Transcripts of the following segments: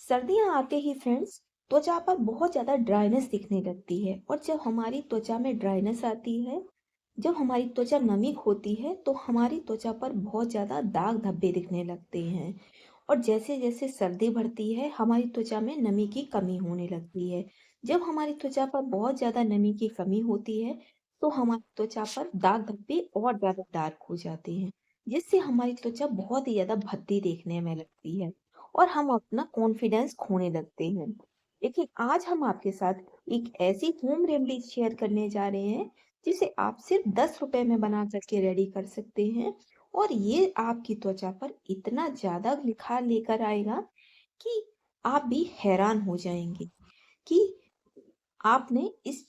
सर्दियां आते ही फ्रेंड्स त्वचा पर बहुत ज़्यादा ड्राइनेस दिखने लगती है। और जब हमारी त्वचा में ड्राइनेस आती है, जब हमारी त्वचा नमी होती है तो हमारी त्वचा पर बहुत ज़्यादा दाग धब्बे दिखने लगते हैं। और जैसे जैसे सर्दी बढ़ती है हमारी त्वचा में नमी की कमी होने लगती है। जब हमारी त्वचा पर बहुत ज़्यादा नमी की कमी होती है तो हमारी त्वचा पर दाग धब्बे और ज़्यादा डार्क हो जाते हैं, जिससे हमारी त्वचा बहुत ही ज़्यादा भद्दी देखने में लगती है और हम अपना कॉन्फिडेंस खोने लगते हैं। लेकिन आज हम आपके साथ एक ऐसी होम रेमेडी शेयर करने जा रहे हैं जिसे आप सिर्फ 10 रुपए में बना करके रेडी कर सकते हैं। और ये आपकी त्वचा पर इतना ज्यादा निखार लेकर आएगा कि आप भी हैरान हो जाएंगे कि आपने इस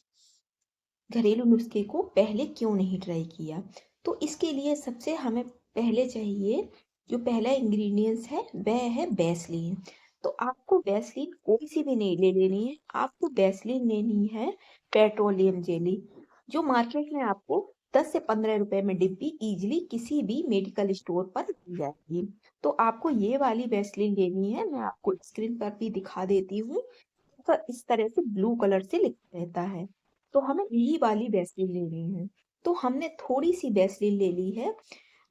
घरेलू नुस्खे को पहले क्यों नहीं ट्राई किया। तो इसके लिए सबसे हमें पहले चाहिए, जो पहला इंग्रेडिएंट्स है वह है वैसलीन। तो आपको वैसलीन कोई सी भी नहीं ले लेनी है, आपको वैसलीन लेनी है पेट्रोलियम जेली, जो मार्केट में आपको 10 से 15 रुपए में डिब्बी इजीली किसी भी मेडिकल स्टोर पर मिल जाएगी। तो आपको ये वाली वैसलीन लेनी है, मैं आपको स्क्रीन पर भी दिखा देती हूँ। तो इस तरह से ब्लू कलर से लिखा रहता है। तो हमें यही वाली वैसलीन लेनी है। तो हमने थोड़ी सी वैसलीन ले ली है,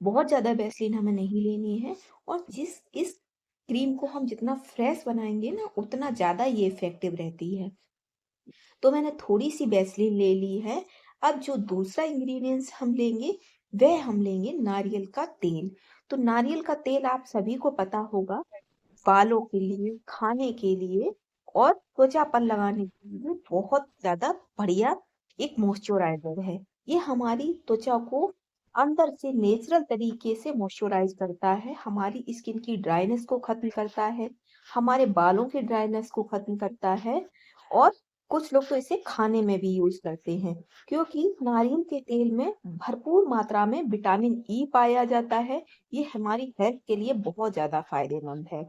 बहुत ज्यादा वैसलीन हमें नहीं लेनी है। और जिस इस क्रीम को हम जितना फ्रेश बनाएंगे ना उतना ज्यादा ये इफेक्टिव रहती है। तो मैंने थोड़ी सी वैसलीन ले ली है। अब जो दूसरा इंग्रेडिएंट्स हम लेंगे वह हम लेंगे नारियल का तेल। तो नारियल का तेल आप सभी को पता होगा, बालों के लिए, खाने के लिए और त्वचा पर लगाने के लिए बहुत ज्यादा बढ़िया एक मॉइस्चराइजर है। ये हमारी त्वचा को अंदर से नेचुरल तरीके से मॉइस्चराइज करता है, हमारी स्किन की ड्राइनेस को खत्म करता है, हमारे बालों की ड्राइनेस को खत्म करता है। और कुछ लोग तो इसे खाने में भी यूज करते हैं, क्योंकि नारियल के तेल में भरपूर मात्रा में विटामिन ई पाया जाता है। ये हमारी हेल्थ के लिए बहुत ज्यादा फायदेमंद है।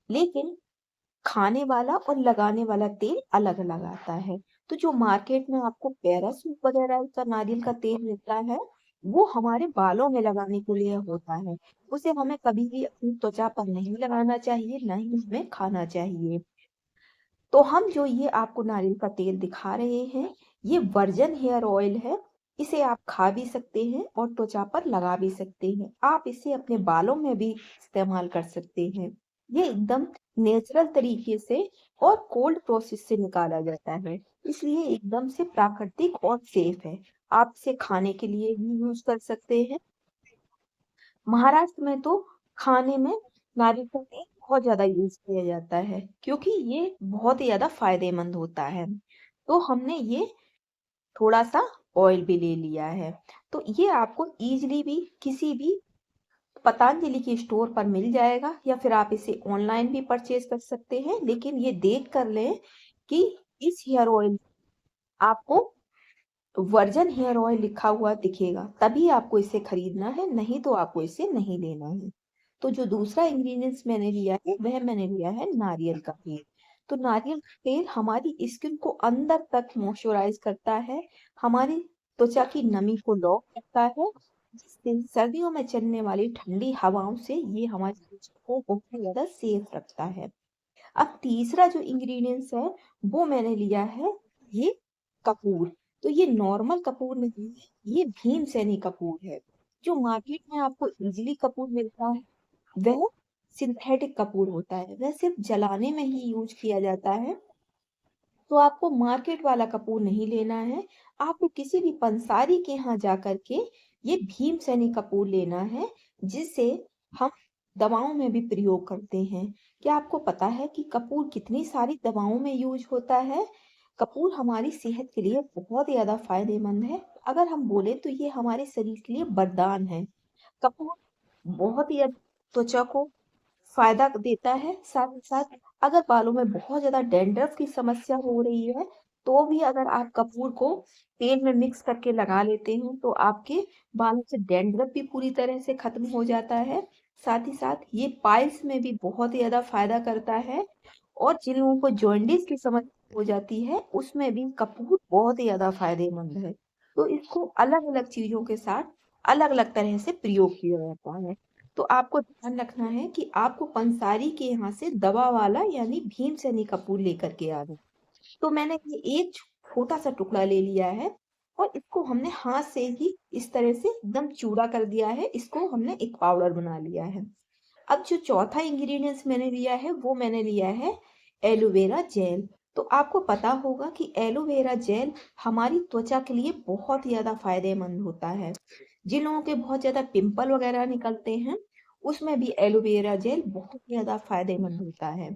लेकिन खाने वाला और लगाने वाला तेल अलग अलग आता है। तो जो मार्केट में आपको पैराशूट वगैरह का नारियल का तेल मिलता है वो हमारे बालों में लगाने के लिए होता है। उसे हमें कभी भी अपनी त्वचा पर नहीं लगाना चाहिए, ना ही हमें खाना चाहिए। तो हम जो ये आपको नारियल का तेल दिखा रहे हैं ये वर्जन हेयर ऑयल है। इसे आप खा भी सकते हैं और त्वचा पर लगा भी सकते हैं, आप इसे अपने बालों में भी इस्तेमाल कर सकते हैं। ये एकदम नेचुरल तरीके से और कोल्ड प्रोसेस से निकाला जाता है, इसलिए एकदम से प्राकृतिक और सेफ है। आप इसे खाने के लिए भी यूज कर सकते हैं। महाराष्ट्र में तो खाने में नारियल का तेल बहुत ज्यादा यूज किया जाता है, क्योंकि ये बहुत ही ज्यादा फायदेमंद होता है। तो हमने ये थोड़ा सा ऑयल भी ले लिया है। तो ये आपको इजीली भी किसी भी पतंजलि के स्टोर पर मिल जाएगा, या फिर आप इसे ऑनलाइन भी परचेज कर सकते हैं। लेकिन ये देख कर लें कि इस हेयर ऑयल आपको वर्जन हेयर ऑयल लिखा हुआ दिखेगा, तभी आपको इसे खरीदना है, नहीं तो आपको इसे नहीं लेना है। तो जो दूसरा इंग्रेडिएंट्स मैंने लिया है वह मैंने लिया है नारियल का तेल। तो नारियल का तेल हमारी स्किन को अंदर तक मॉइस्चराइज करता है, हमारी त्वचा की नमी को लॉक करता है, जिससे सर्दियों में चलने वाली ठंडी हवाओं से ये हमारी त्वचा को बहुत ज्यादा सेफ रखता है। अब तीसरा जो इंग्रेडिएंट्स है वो मैंने लिया है ये कपूर। तो ये नॉर्मल कपूर नहीं है, ये भीमसेनी कपूर है। जो मार्केट में आपको इजीली कपूर मिलता है वह सिंथेटिक कपूर होता है, वह सिर्फ जलाने में ही यूज किया जाता है। तो आपको मार्केट वाला कपूर नहीं लेना है, आपको किसी भी पंसारी के यहाँ जा करके ये भीमसेनी कपूर लेना है, जिसे हम दवाओं में भी प्रयोग करते हैं। क्या आपको पता है कि कपूर कितनी सारी दवाओं में यूज होता है। कपूर हमारी सेहत के लिए बहुत ही ज्यादा फायदेमंद है। अगर हम बोले तो ये हमारे शरीर के लिए वरदान है। कपूर बहुत ही त्वचा को फायदा देता है। साथ ही साथ अगर बालों में बहुत ज्यादा डैंड्रफ की समस्या हो रही है तो भी अगर आप कपूर को तेल में मिक्स करके लगा लेते हैं तो आपके बालों से डैंड्रफ भी पूरी तरह से खत्म हो जाता है। साथ ही साथ ये पाइल्स में भी बहुत ही ज्यादा फायदा करता है। और जिन लोगों को जॉन्डिस की समस्या हो जाती है उसमें भी कपूर बहुत ही ज्यादा फायदेमंद है। तो इसको अलग अलग चीजों के साथ अलग अलग तरह से प्रयोग किया जाता है। तो आपको ध्यान रखना है कि आपको पंसारी के यहाँ से दवा वाला यानी भीमसेनी कपूर लेकर के आना। तो मैंने ये एक छोटा सा टुकड़ा ले लिया है और इसको हमने हाथ से ही इस तरह से एकदम चूड़ा कर दिया है। इसको हमने एक पाउडर बना लिया है। अब जो चौथा इंग्रेडिएंट्स मैंने लिया है वो मैंने लिया है एलोवेरा जेल। तो आपको पता होगा कि एलोवेरा जेल हमारी त्वचा के लिए बहुत ही ज्यादा फायदेमंद होता है। जिन लोगों के बहुत ज्यादा पिंपल वगैरह निकलते हैं उसमें भी एलोवेरा जेल बहुत ही ज्यादा फायदेमंद होता है,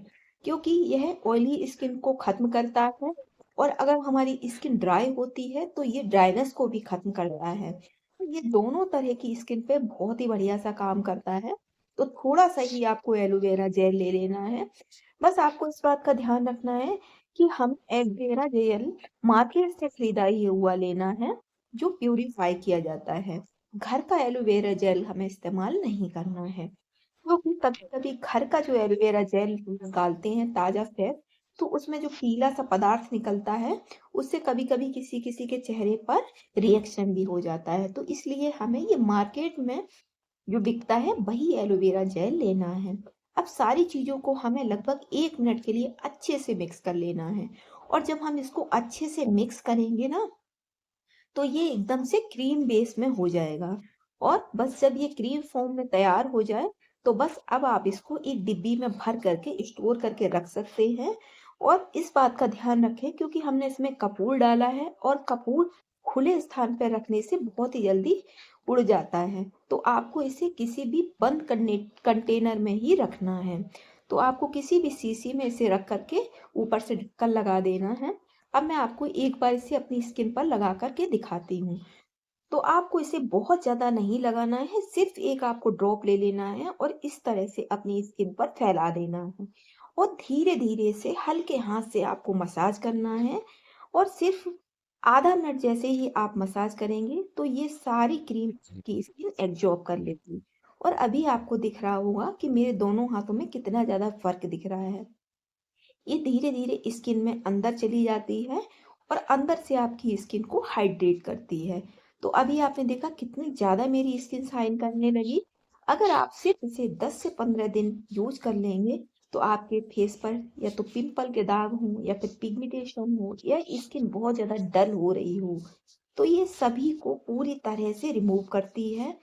क्योंकि यह ऑयली स्किन को खत्म करता है और अगर हमारी स्किन ड्राई होती है तो ये ड्राइनेस को भी खत्म करता है। तो ये दोनों तरह की स्किन पे बहुत ही बढ़िया सा काम करता है। तो थोड़ा सा ही आपको एलोवेरा जेल ले लेना है। बस आपको इस बात का ध्यान रखना है कि हम एलोवेरा जेल मार्केट से खरीदा ही हुआ लेना है, जो प्यूरिफाई किया जाता है। घर का एलोवेरा जेल हमें इस्तेमाल नहीं करना है, क्योंकि कभी कभी घर का जो एलोवेरा जेल निकालते हैं ताजा फ्रेश, तो उसमें जो पीला सा पदार्थ निकलता है उससे कभी कभी किसी किसी के चेहरे पर रिएक्शन भी हो जाता है। तो इसलिए हमें ये मार्केट में जो बिकता है वही एलोवेरा जेल लेना है। अब सारी चीजों को हमें लगभग 1 मिनट के लिए अच्छे से मिक्स कर लेना है। और जब हम इसको अच्छे से मिक्स करेंगे ना तो ये एकदम से क्रीम बेस में हो जाएगा। और बस जब ये क्रीम फॉर्म में तैयार हो जाए तो बस अब आप इसको एक डिब्बी में भर करके स्टोर करके रख सकते हैं। और इस बात का ध्यान रखें क्योंकि हमने इसमें कपूर डाला है और कपूर खुले स्थान पर रखने से बहुत ही जल्दी उड़ जाता है। तो आपको इसे किसी भी बंद करने कंटेनर में ही रखना है। तो आपको किसी भी शीशी में इसे रख करके ऊपर से ढक्कन लगा देना है। अब मैं आपको एक बार इसे अपनी स्किन पर लगा करके दिखाती हूँ। तो आपको इसे बहुत ज्यादा नहीं लगाना है, सिर्फ एक आपको ड्रॉप ले लेना है और इस तरह से अपनी स्किन पर फैला देना है। और धीरे धीरे से हल्के हाथ से आपको मसाज करना है। और सिर्फ आधा मिनट जैसे ही आप मसाज करेंगे तो ये सारी क्रीम की स्किन एब्जॉर्ब कर लेगी। और अभी आपको दिख रहा होगा कि मेरे दोनों हाथों में कितना ज्यादा फर्क दिख रहा है। ये धीरे धीरे स्किन में अंदर चली जाती है और अंदर से आपकी स्किन को हाइड्रेट करती है। तो अभी आपने देखा कितनी ज्यादा मेरी स्किन शाइन करने लगी। अगर आप सिर्फ इसे 10 से 15 दिन यूज कर लेंगे तो आपके फेस पर या तो पिंपल के दाग हो या फिर पिगमेंटेशन हो या स्किन बहुत ज्यादा डल हो रही हो, तो ये सभी को पूरी तरह से रिमूव करती है।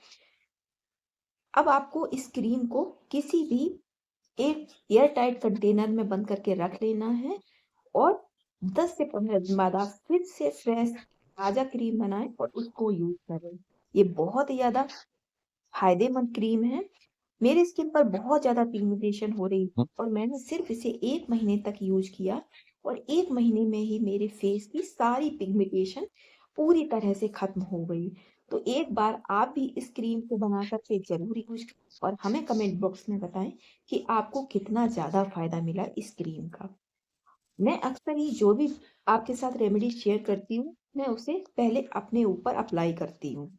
अब आपको इस क्रीम को किसी भी एक एयर टाइट कंटेनर में बंद करके रख लेना है। और 10 से 15 दिन बाद आप फिर से फ्रेश ताजा क्रीम बनाएं और उसको यूज करें। ये बहुत ही ज्यादा फायदेमंद क्रीम है। मेरी स्किन पर बहुत ज्यादा पिगमेंटेशन हो रही थी और मैंने सिर्फ इसे 1 महीने तक यूज किया और 1 महीने में ही मेरे फेस की सारी पिगमेंटेशन पूरी तरह से खत्म हो गई। तो एक बार आप भी इस क्रीम को बना करके जरूर यूज करें और हमें कमेंट बॉक्स में बताएं कि आपको कितना ज्यादा फायदा मिला इस क्रीम का। मैं अक्सर ही जो भी आपके साथ रेमेडी शेयर करती हूँ मैं उसे पहले अपने ऊपर अप्लाई करती हूँ।